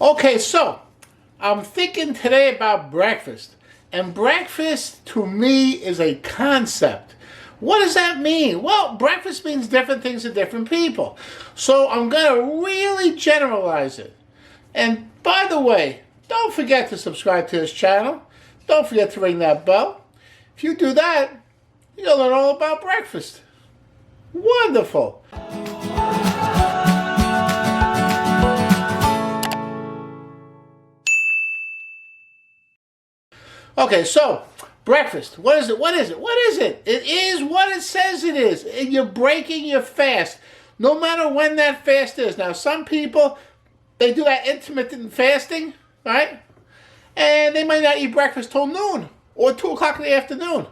Okay, so I'm thinking today about breakfast. And breakfast to me is a concept. What does that mean? Well, breakfast means different things to different people. So I'm going to really generalize it. And by the way, don't forget to subscribe to this channel. Don't forget to ring that bell. If you do that, you'll learn all about breakfast. Wonderful. Okay, so breakfast. What is it? What is it? What is it? It is what it says it is. And you're breaking your fast, no matter when that fast is. Now, some people, they do that intermittent fasting, right? And they might not eat breakfast till noon or 2 o'clock in the afternoon.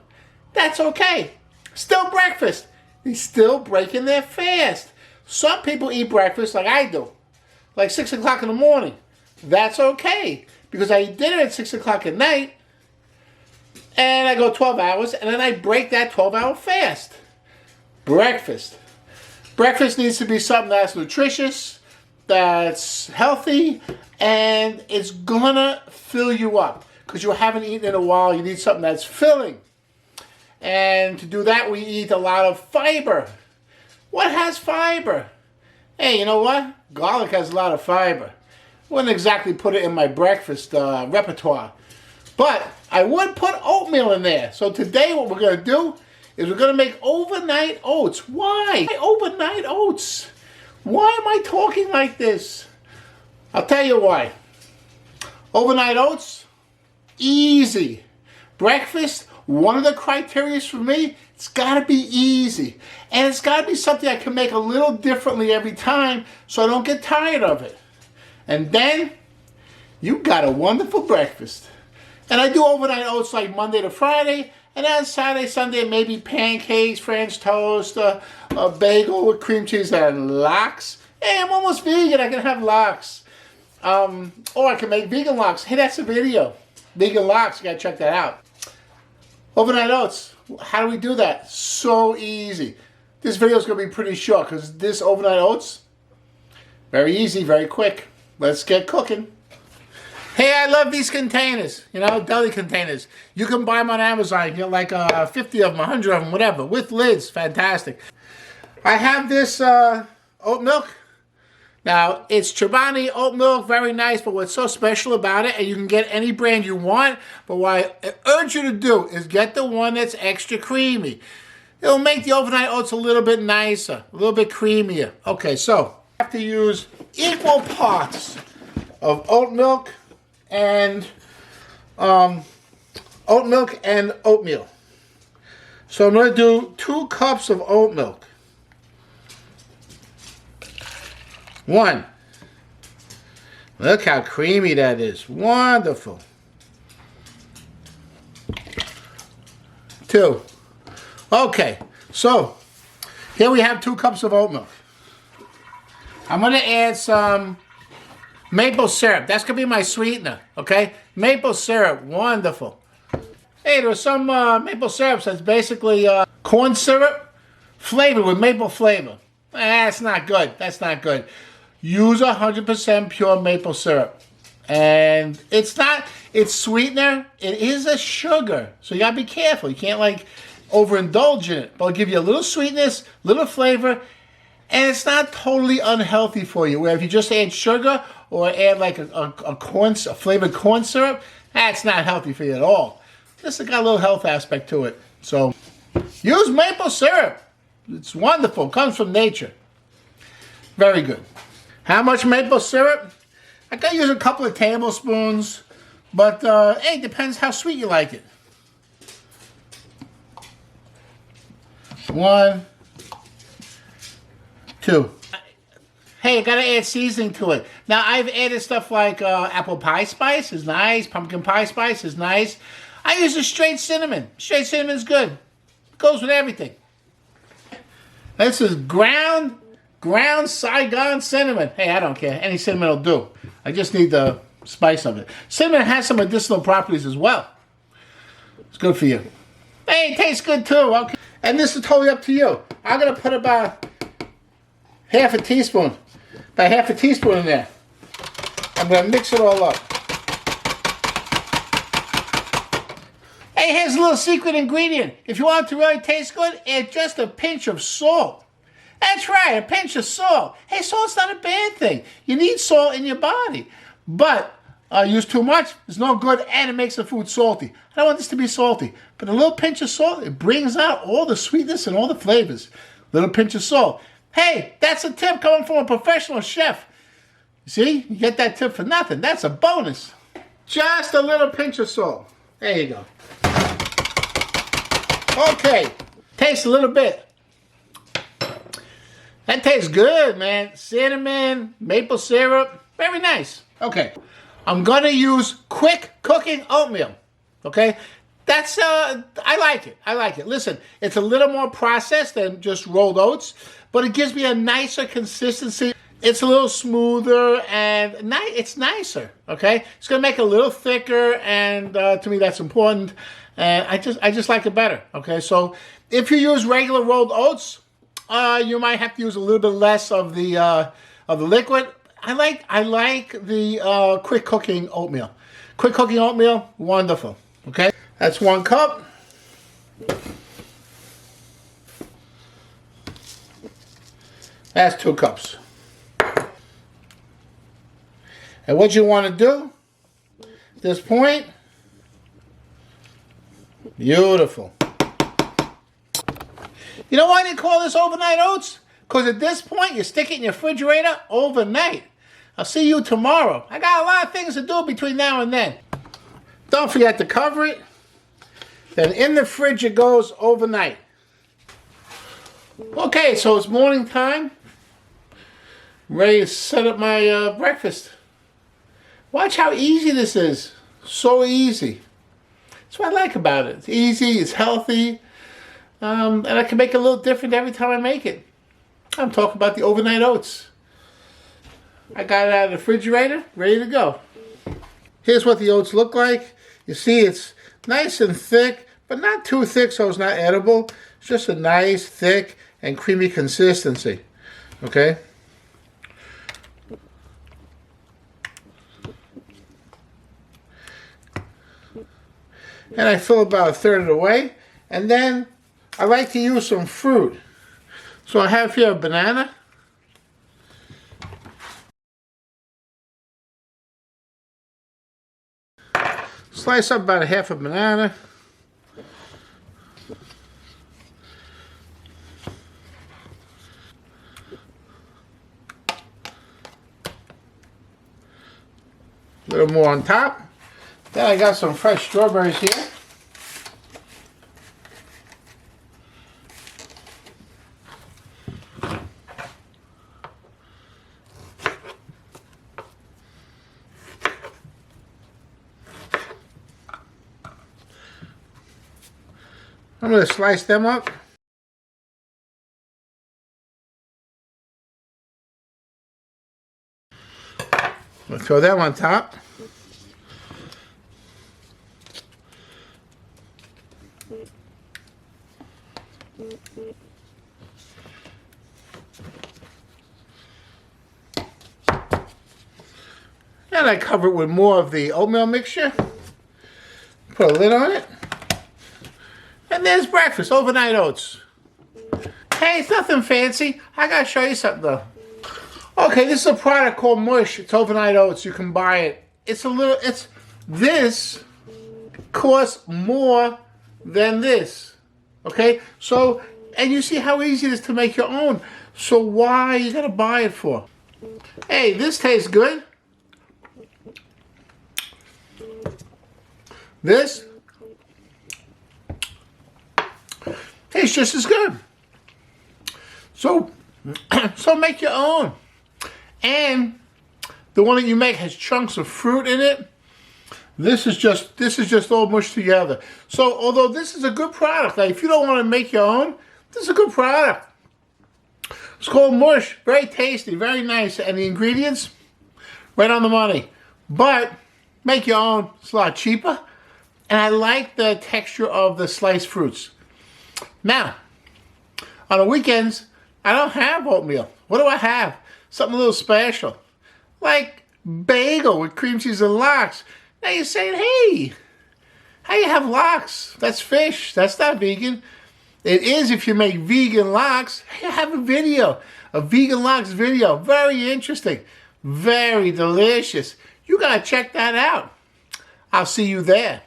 That's okay. Still breakfast. They're still breaking their fast. Some people eat breakfast like I do, like 6 o'clock in the morning. That's okay, because I eat dinner at 6 o'clock at night, and I go 12 hours, and then I break that 12-hour fast. Breakfast. Breakfast needs to be something that's nutritious, that's healthy, and it's gonna fill you up, because you haven't eaten in a while. You need something that's filling. And to do that, we eat a lot of fiber. What has fiber? Hey, you know what? Garlic has a lot of fiber. Wouldn't exactly put it in my breakfast repertoire. But I would put oatmeal in there. So today what we're going to do is we're going to make overnight oats. Why? Overnight oats. Why am I talking like this? I'll tell you why. Overnight oats, easy. Breakfast, one of the criteria for me, it's got to be easy. And it's got to be something I can make a little differently every time so I don't get tired of it. And then you got a wonderful breakfast. And I do overnight oats like Monday to Friday, and then Saturday, Sunday, maybe pancakes, French toast, a bagel with cream cheese and lox. Hey, I'm almost vegan, I can have lox. Or I can make vegan lox. Hey, that's a video. Vegan lox, you gotta check that out. Overnight oats, how do we do that? So easy. This video is gonna be pretty short, because this overnight oats, very easy, very quick. Let's get cooking. Hey, I love these containers, you know, deli containers. You can buy them on Amazon. You get like 50 of them, 100 of them, whatever, with lids. Fantastic. I have this oat milk. Now, it's Chobani oat milk, very nice, but what's so special about it, and you can get any brand you want, but what I urge you to do is get the one that's extra creamy. It'll make the overnight oats a little bit nicer, a little bit creamier. Okay, so I have to use equal parts of oat milk and oatmeal. So I'm going to do 2 cups of oat milk. 1. Look how creamy that is. Wonderful. 2. Okay, so here we have 2 cups of oat milk. I'm going to add some maple syrup. That's going to be my sweetener, okay? Maple syrup, wonderful. Hey, there's some maple syrup that's basically corn syrup flavored with maple flavor. That's not good. That's not good. Use 100% pure maple syrup. And it's sweetener. It is a sugar. So you got to be careful. You can't like overindulge in it. But it'll give you a little sweetness, little flavor. And it's not totally unhealthy for you. Where if you just add sugar or add like a flavored corn syrup, that's not healthy for you at all. This has got a little health aspect to it. So use maple syrup. It's wonderful. It comes from nature. Very good. How much maple syrup? I can use a couple of tablespoons, but hey, it depends how sweet you like it. 1, 2. Hey, I gotta add seasoning to it. Now, I've added stuff like apple pie spice is nice, pumpkin pie spice is nice. I use a straight cinnamon. Straight cinnamon is good. Goes with everything. This is ground Saigon cinnamon. Hey, I don't care. Any cinnamon will do. I just need the spice of it. Cinnamon has some medicinal properties as well. It's good for you. Hey, it tastes good too. Okay. And this is totally up to you. I'm going to put about half a teaspoon in there. I'm going to mix it all up. Hey, here's a little secret ingredient. If you want it to really taste good, add just a pinch of salt. That's right, a pinch of salt. Hey, salt's not a bad thing. You need salt in your body. But use too much, it's no good, and it makes the food salty. I don't want this to be salty. But a little pinch of salt, it brings out all the sweetness and all the flavors. Little pinch of salt. Hey, that's a tip coming from a professional chef. See, you get that tip for nothing. That's a bonus. Just a little pinch of salt. There you go. Okay, taste a little bit. That tastes good, man. Cinnamon, maple syrup, very nice. Okay, I'm gonna use quick cooking oatmeal. Okay, that's I like it. I like it. Listen, it's a little more processed than just rolled oats, but it gives me a nicer consistency. It's a little smoother and it's nicer. Okay, it's gonna make it a little thicker, and to me that's important. And I just like it better. Okay, so if you use regular rolled oats, you might have to use a little bit less of the liquid. I like the quick cooking oatmeal. Quick cooking oatmeal, wonderful. Okay, that's 1 cup. That's 2 cups. And what you want to do at this point, beautiful. You know why they call this overnight oats? Because at this point, you stick it in your refrigerator overnight. I'll see you tomorrow. I got a lot of things to do between now and then. Don't forget to cover it. Then in the fridge it goes overnight. Okay, so it's morning time. Ready to set up my breakfast. Watch how easy this is. So easy. That's what I like about it. It's easy, it's healthy, and I can make it a little different every time I make it. I'm talking about the overnight oats. I got it out of the refrigerator, ready to go. Here's what the oats look like. You see it's nice and thick, but not too thick so it's not edible. It's just a nice, thick, and creamy consistency. Okay? And I fill about 1/3 of the way. And then I like to use some fruit. So I have here a banana. Slice up about 1/2 a banana. A little more on top. Then I got some fresh strawberries here. I'm going to slice them up. I'll throw them on top. And I cover it with more of the oatmeal mixture. Put a lid on it. And there's breakfast, overnight oats. Hey, it's nothing fancy. I gotta show you something though. Okay, this is a product called Mush. It's overnight oats. You can buy it. This costs more than this. Okay? So, and you see how easy it is to make your own. So why you gotta buy it for? Hey, this tastes good. This tastes just as good. So make your own. And the one that you make has chunks of fruit in it. This is just all mushed together. So although this is a good product, like if you don't want to make your own, this is a good product. It's called Mush. Very tasty, very nice, and the ingredients right on the money. But make your own. It's a lot cheaper. And I like the texture of the sliced fruits. Now, on the weekends, I don't have oatmeal. What do I have? Something a little special. Like bagel with cream cheese and lox. Now you're saying, hey, how you have lox? That's fish. That's not vegan. It is if you make vegan lox. I have a vegan lox video. Very interesting. Very delicious. You got to check that out. I'll see you there.